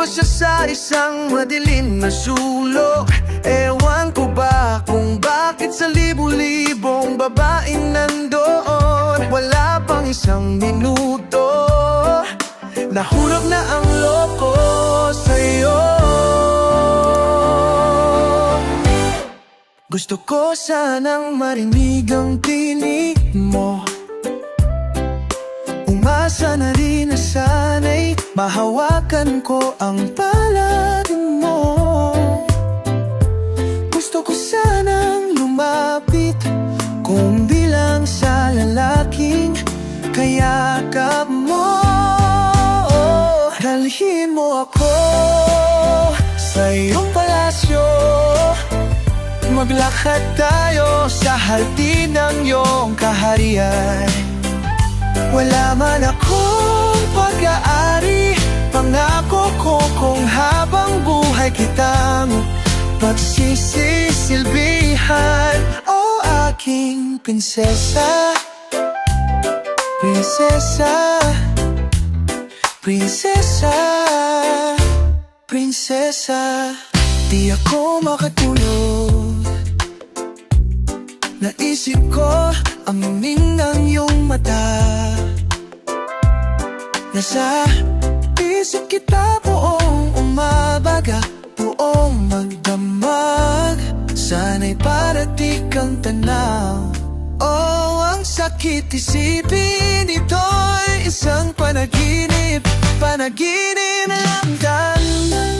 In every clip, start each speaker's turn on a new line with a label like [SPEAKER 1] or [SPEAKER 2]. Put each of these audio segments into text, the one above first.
[SPEAKER 1] siya sa isang madilim na sulok. Ewan ko ba kung bakit sa libu-libong babaeng nandoon, wala pang isang minuto, nahulog na ang loko sa'yo. Gusto ko sanang marinig ang tinig mo, umasa na rin na sana'y mahawakan ko ang palad mo. Gusto ko sanang lumapit, kung bilang sa lalaking kayakap mo. Dalhin mo ako sa iyong palasyo, maglakad tayo sa hardin ng iyong kaharian. Wala man akong pag-aari, pangako ko kung habang buhay kitang pagsisisilbihan. O aking prinsesa, prinsesa, prinsesa, prinsesa. Di ako makatulog, naisip ko ang ning ng iyong mata. Nasa isip kita buong umabaga, buong magdamag. Sana'y parating kang tanaw. Oh, ang sakit isipin, ito'y isang panaginip. Panaginip na lamdan.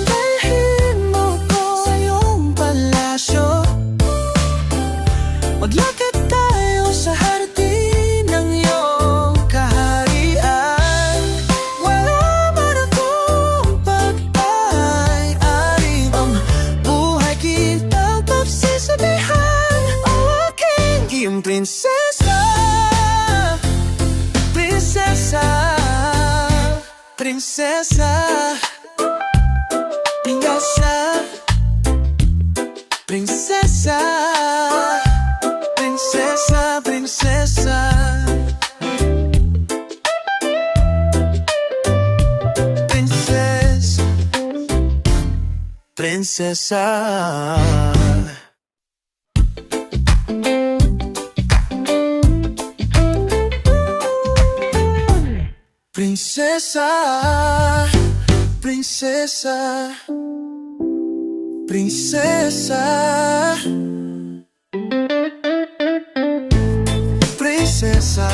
[SPEAKER 1] Dalhin mo ko sa iyong palasyo, maglakad tayo sa hardin ng iyong kaharian. Wala man akong pag-aari, ang buhay kitang pagsisabihan. O aking iyong prinsesa, prinsesa, prinsesa, prinsesa, prinsesa, prinsesa, prinsesa, prinsesa. Prinsesa, prinsesa, prinsesa, prinsesa.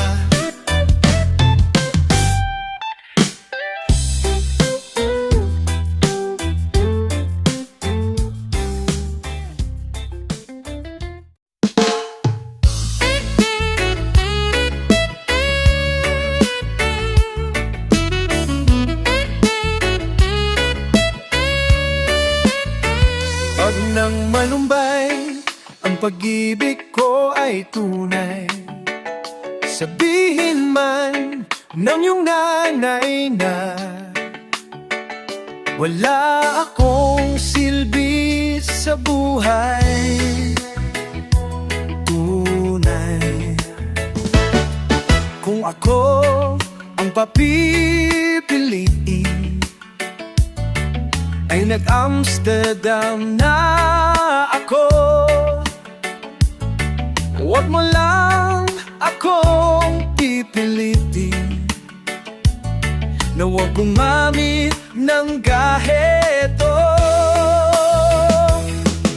[SPEAKER 1] Wag nang malumbay, ang pag-ibig ko ay tunay. Sabihin man ng iyong nanay na wala akong silbi sa buhay. Tunay, kung ako ang papipiliin, ay nag-Amsterdam na ako. Huwag mo lang akong pipilitin, na huwag gumamit ng gaheto.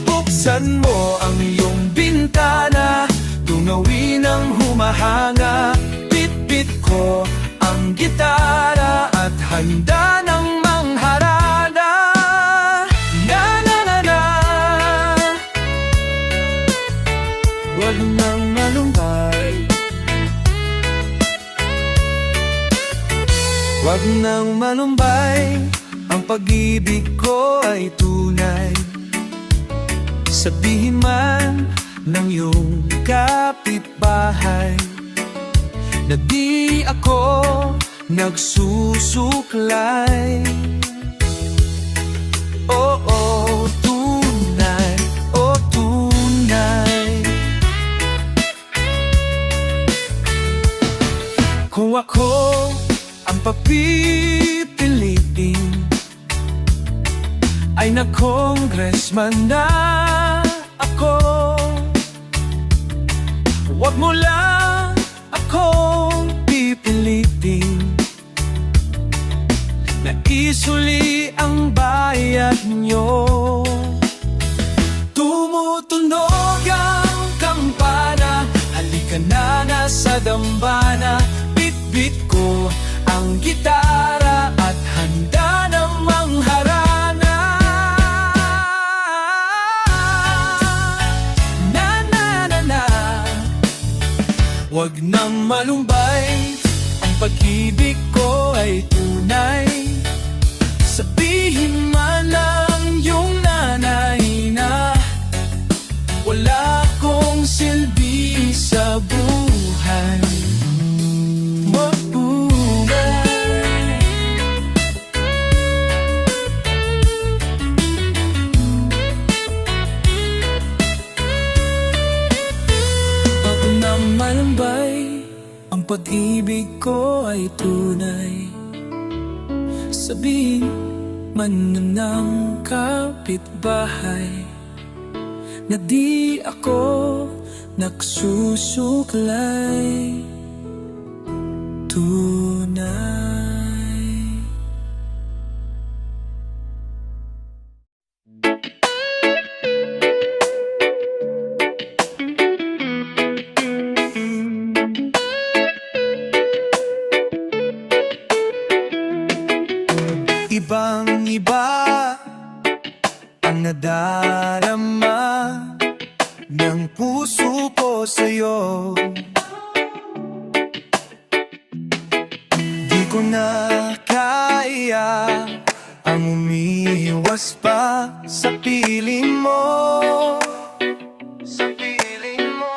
[SPEAKER 1] Buksan mo ang iyong bintana, tungawin ang humahanga. Bit-bit ko ang gitara at handa ng mangharana. Wag nang malumbay, wag nang malumbay, ang pag-ibig ko ay tunay. Sabihin man ng iyong kapitbahay na di ako nagsusuklay. Oo, tunay, oh tunay. Kung ako ang papipilitin, ay na-congressman na ako. Huwag mo lang akong pipilitin na isuli ang bayad nyo. Tumutunog ang kampana, halika na, nasa dambana. Bit-bit ko ang gitara at handa namang harana. Na na na na, huwag nang malumbay, ang pag-ibig ko ay tunay. Sabihin man lang yung nanay na wala akong silbi sa buhay. Malambay, ang pag-ibig ko ay tunay. Sabihin man ng kapitbahay na di ako nagsusuklay. Tunay. Ibang-iba ang nadarama ng puso ko sa'yo. Di ko na kaya ang umiiwas pa sa piling mo. Sa piling mo.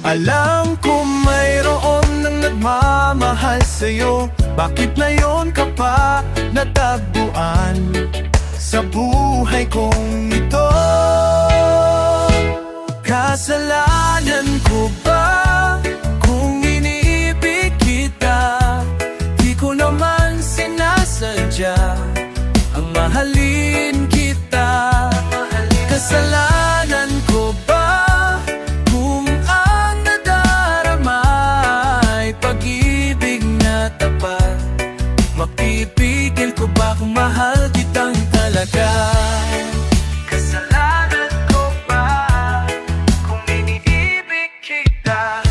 [SPEAKER 1] Alam ko mayroon nang nagmamahal sa'yo. Bakit ngayon ka pa natagpuan sa buhay kong ito? Kasalanan ko ba kung iniibig kita? Di ko naman sinasadya ang mahalin kita. Kasalanan ko ba kung ang nadarama ay pag-ibig na tapat? Mapipigil ko ba kung mahal kitang talaga? Kasalanan ko ba kung iniibig kita?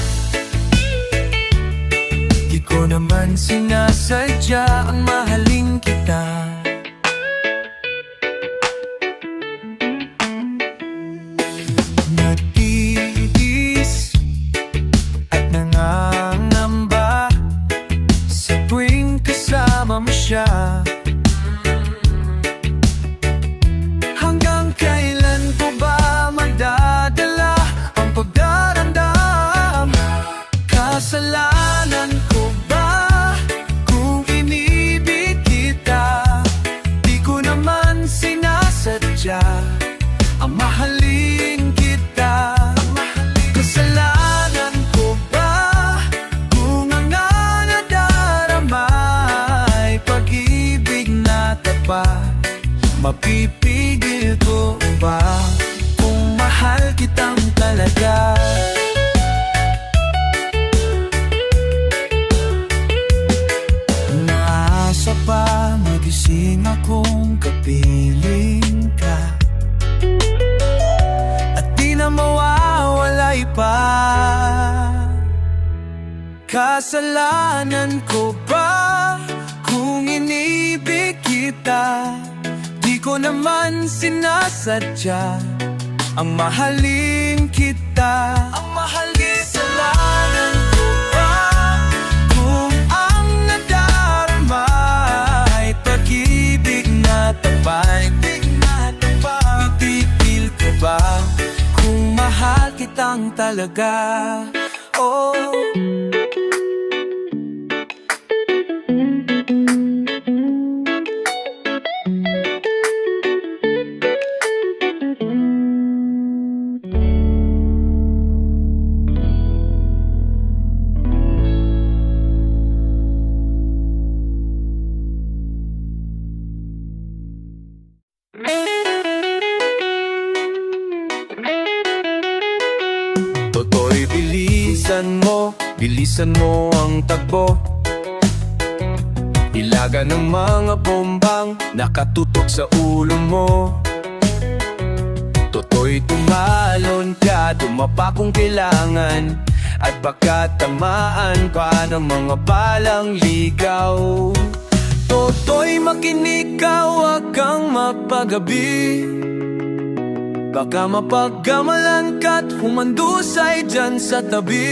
[SPEAKER 1] Di ko naman sinasadya ang mahalin kita. Natiis at nangangamba sa tuwing kasama mo siya. Hanggang kailan ko ba madadala ang pagdarandam? Kasalanan ko ba kung inibig kita? Di ko naman sinasadya ang mahalin kita. Kasalanan ko ba kung ang nadarama ay pag-ibig na tapat? Mapipigil ko ba kung mahal kitang talaga? Naasa pa magising akong kapiling ka, at di na mawawalay pa. Kasalanan ko ba kung inibig kita? Di ko naman sinasadya ang mahalin kita. Ang mahalin. Kasalanan ko ba kung ang nadarama ay pag-ibig na tapat? Ipipil ko ba kung mahal kitang talaga? Oh. bilisan mo ang takbo. Ilaga ng mga bombang nakatutok sa ulo mo. Toto'y tumalon ka, dumapa kung kailangan, at baka tamaan pa ng mga balang ligaw. Toto'y makinig ka, huwag kang mapagabi. Baka mapaggamalan ka't humandusay dyan sa tabi.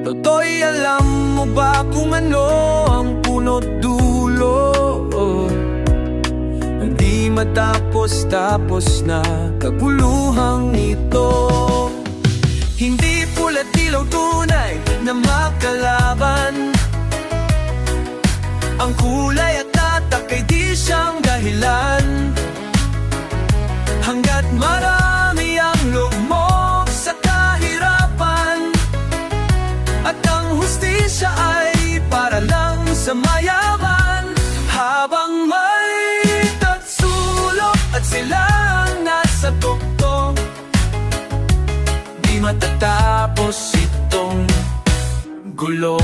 [SPEAKER 1] Toto'y alam mo ba kung ano ang puno't dulo? Hindi matapos-tapos na kaguluhang ito. Hindi pula't ilaw tunay na makalaban. Ang kulay at tatak ay di siyang dahilan. Hanggat marami ang lugmok sa kahirapan, at ang hustisya ay para lang sa mayaman. Habang may tatsulok at silang nasa tuktok, di matatapos itong gulo.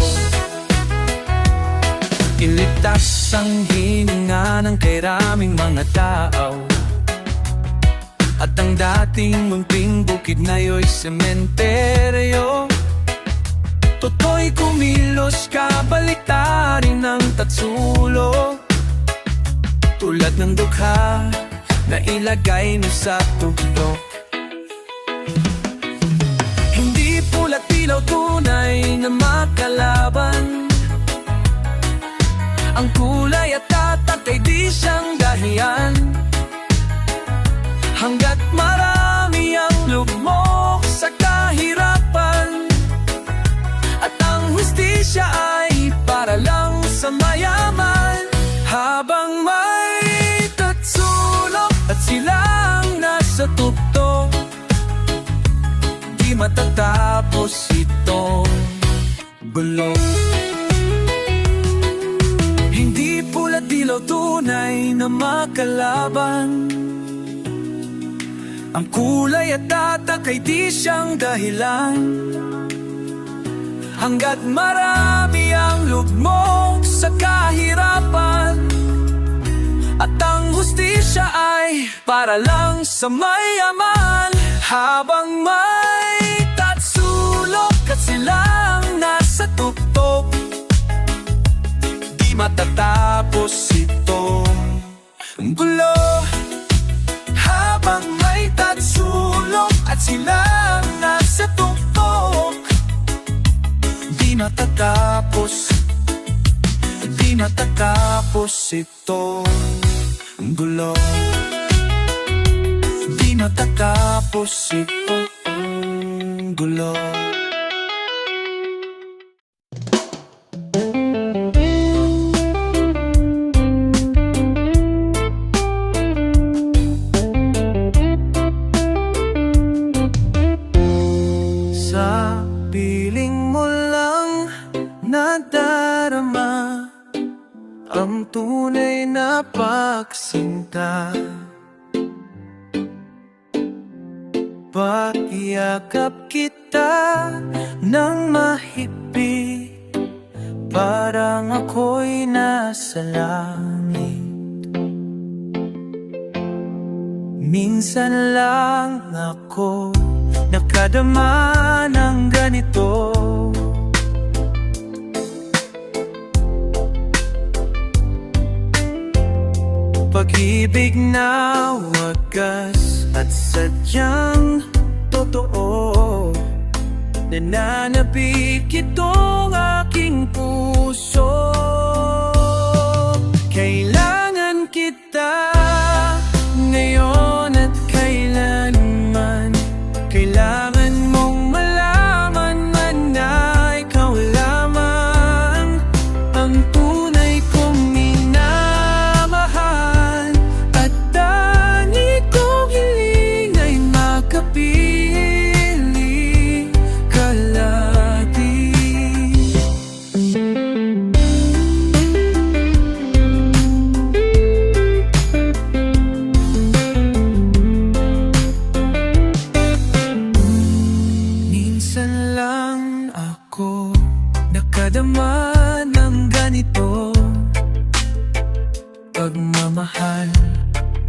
[SPEAKER 1] Iligtas ang hininga ng kairaming mga tao, at ang dating munting bukid na yo'y sementeryo. Toto'y kumilos ka, baliktarin ng tatsulok, tulad ng dukha na ilagay mo sa tuktok. Hindi pula't ilaw tunay na makalaban. Ang kulay at tatak ay di siyang dahilan. Hanggat marami ang lugmok sa kahirapan, at ang hustisya ay para lang sa mayaman. Habang may tatsulok at silang nasa tuktok, di matatapos itong gulo. Hindi pula't ilaw tunay na makalaban. Ang kulay at tatak ay di siyang dahilan. Hanggat marami ang lugmok sa kahirapan, at ang hustisya ay para lang sa mayaman. Habang may tatsulok at silang nasa tuktok, di matatapos itong gulo. Habang may tatsulok at silang nasa tuktok, di matatapos itong gulo. Di matatapos itong gulo. Sa piling mo lang nadarama ang tunay na pagsinta. Pakiyakap kita ng mahigpit, parang ako'y nasa langit. Minsan lang ako nakadama ng ganito. Pag-ibig na wagas at sadyang totoo, nananabik itong aking puso. Kailangan kita ngayon at kailanman. Kailangan mong malaman man na ikaw lamang ang tunay kong minamahal, at tanging kong hiling ay makapili ka lagi. ng ganito, pagmamahal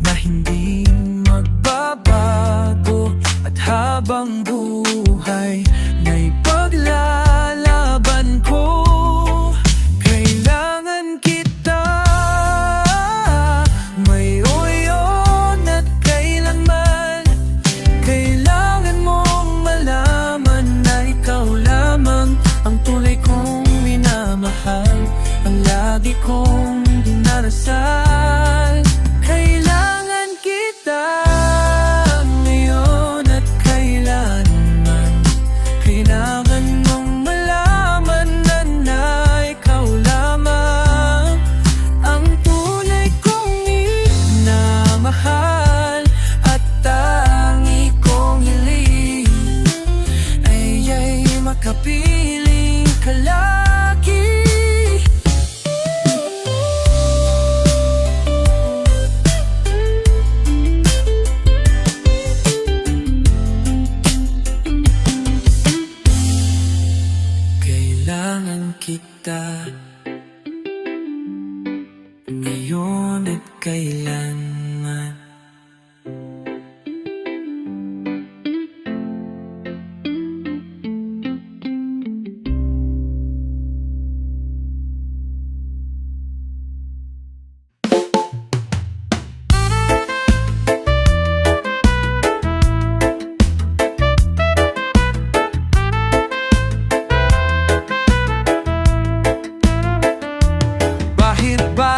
[SPEAKER 1] na hindi magbabago, at habang buhay na'y paglalaban ko. Kailangan kita ngayon at kailanman. Kailangan mong malaman na ikaw lamang ang tunay kong minamahal, ang lagi kong dinarasal. Kailangan kita ngayon at kailanman. Kailangan mong malaman na ikaw lamang ang tunay kong minamahal, at tangi kong hiling ay makapiling ka lagi. Kailangan kita ngayon at kailanman. Bakit ba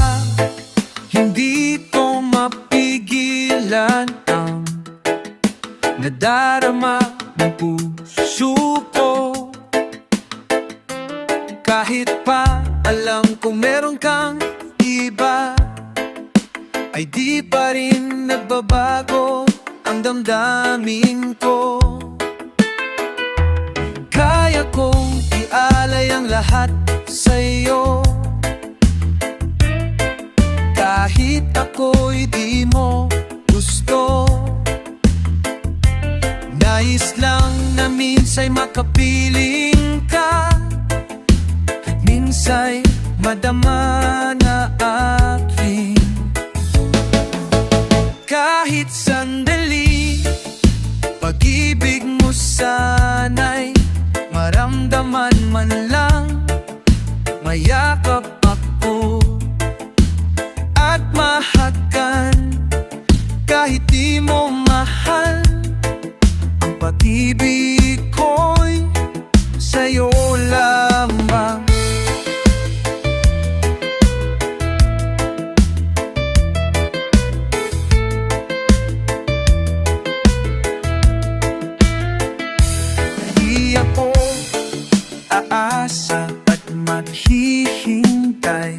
[SPEAKER 1] hindi ko mapigilan ang nadarama ng puso ko? Kahit pa alam kong meron kang iba, ay di pa rin nagbabago ang damdamin ko. Kaya kong ialay ang lahat sa'yo, kahit ako'y di mo gusto. Nais lang na minsa'y makapiling ka, at minsa'y madama na aking kahit sandali. Pag-ibig mo sana'y maramdaman man lang, mayakap ako at mahakan. Kahit di mo mahal, ang pag-ibig ko'y sa'yo lamang. Di ako aasa at maghihintay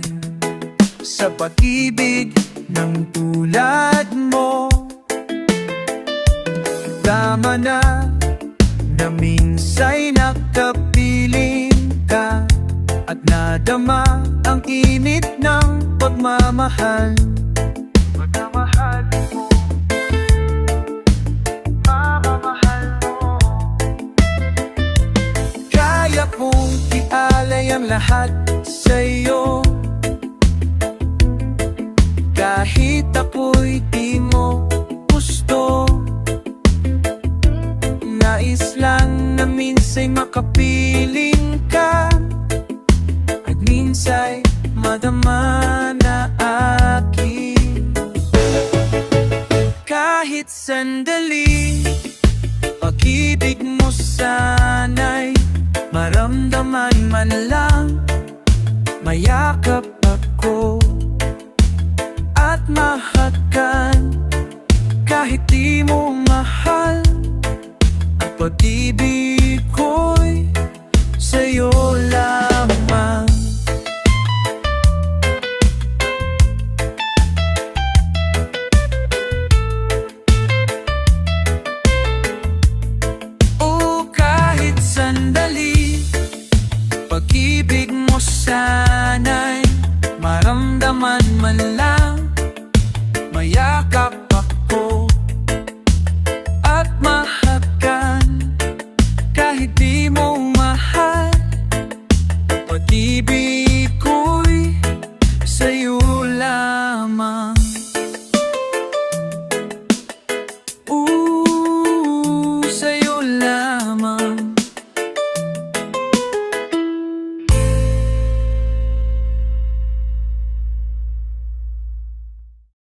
[SPEAKER 1] sa pag-ibig ng tulad mo. Tama na minsa'y nakapiling ka, at nadama ang init ng pagmamahal. Pagmamahal mo, mamamahal mo. Kaya kong ialay ang lahat sa'yo, kahit ako'y di mo gusto. Nais lang na minsa'y makapiling ka, at minsa'y madama na aking kahit sandali. Pag-ibig mo sana'y maramdaman man lang, mayakap ako at mahakan. Kahit di mo mahal, ang pag-ibig ko'y sa'yo lamang. O kahit sandali, pag-ibig mo sana'y maramdaman man lang, mayakap ako at mahakan. Kahit di mo mahal, pag-ibig sa'yo.